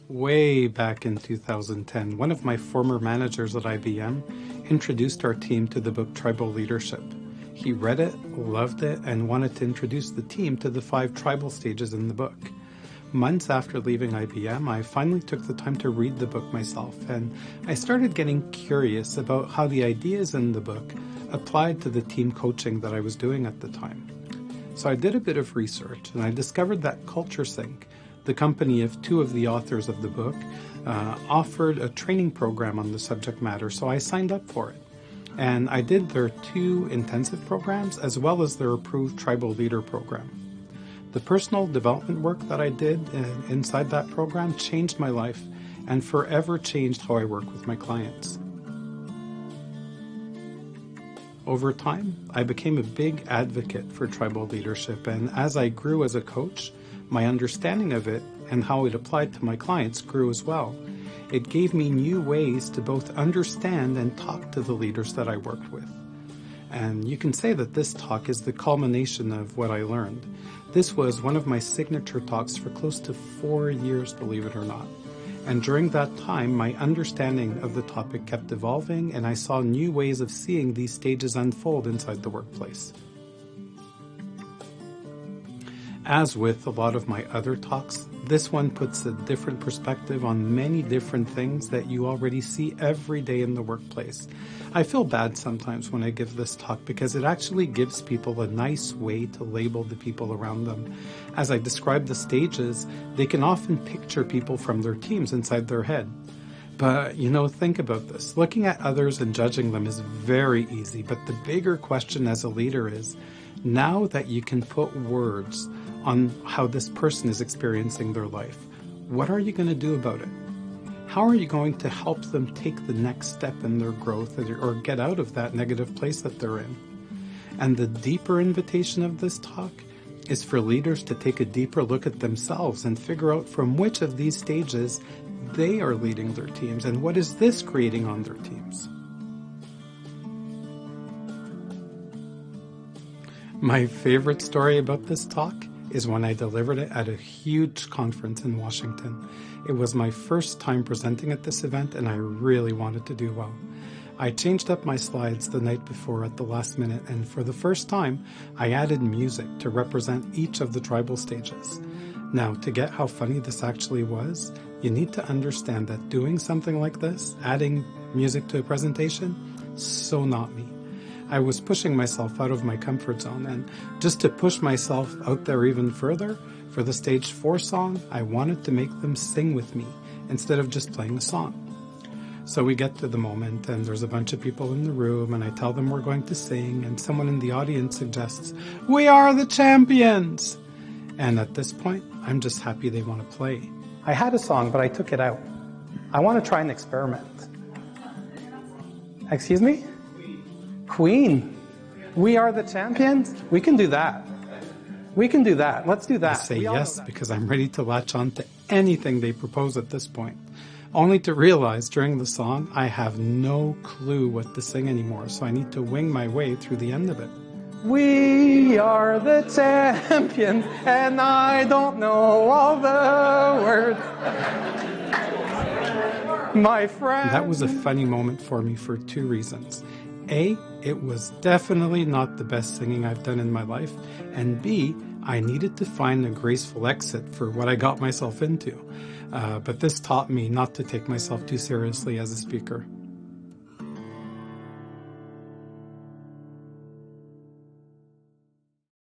Way back in 2010, one of my former managers at IBM introduced our team to the book Tribal Leadership. He read it, loved it, and wanted to introduce the team to the 5 tribal stages in the book. Months after leaving IBM, I finally took the time to read the book myself, and I started getting curious about how the ideas in the book applied to the team coaching that I was doing at the time. So I did a bit of research, and I discovered that CultureSync, the company of 2 of the authors of the book, offered a training program on the subject matter, so I signed up for it. And I did their 2 intensive programs as well as their approved Tribal Leader program. The personal development work that I did inside that program changed my life and forever changed how I work with my clients. Over time, I became a big advocate for tribal leadership, and as I grew as a coach, my understanding of it and how it applied to my clients grew as well. It gave me new ways to both understand and talk to the leaders that I worked with. And you can say that this talk is the culmination of what I learned. This was one of my signature talks for close to 4 years, believe it or not. And during that time, my understanding of the topic kept evolving, and I saw new ways of seeing these stages unfold inside the workplace. As with a lot of my other talks, this one puts a different perspective on many different things that you already see every day in the workplace. I feel bad sometimes when I give this talk because it actually gives people a nice way to label the people around them. As I describe the stages, they can often picture people from their teams inside their head. But, think about this. Looking at others and judging them is very easy, but the bigger question as a leader is, now that you can put words on how this person is experiencing their life, what are you going to do about it? How are you going to help them take the next step in their growth or get out of that negative place that they're in? And the deeper invitation of this talk is for leaders to take a deeper look at themselves and figure out from which of these stages they are leading their teams and what is this creating on their teams. My favorite story about this talk is when I delivered it at a huge conference in Washington. It was my first time presenting at this event, and I really wanted to do well. I changed up my slides the night before at the last minute, and for the first time, I added music to represent each of the tribal stages. Now, to get how funny this actually was, you need to understand that doing something like this, adding music to a presentation, so not me. I was pushing myself out of my comfort zone, and just to push myself out there even further, for the stage 4 song, I wanted to make them sing with me instead of just playing the song. So we get to the moment, and there's a bunch of people in the room, and I tell them we're going to sing, and someone in the audience suggests, "We are the champions!" And at this point, I'm just happy they want to play. I had a song, but I took it out. I want to try an experiment. Excuse me? Queen. We are the champions? We can do that. We can do that. Let's do that. I say yes because I'm ready to latch on to anything they propose at this point. Only to realize during the song, I have no clue what to sing anymore, so I need to wing my way through the end of it. We are the champions, and I don't know all the words. My friend. That was a funny moment for me for 2 reasons. A, it was definitely not the best singing I've done in my life, and B, I needed to find a graceful exit for what I got myself into. But this taught me not to take myself too seriously as a speaker.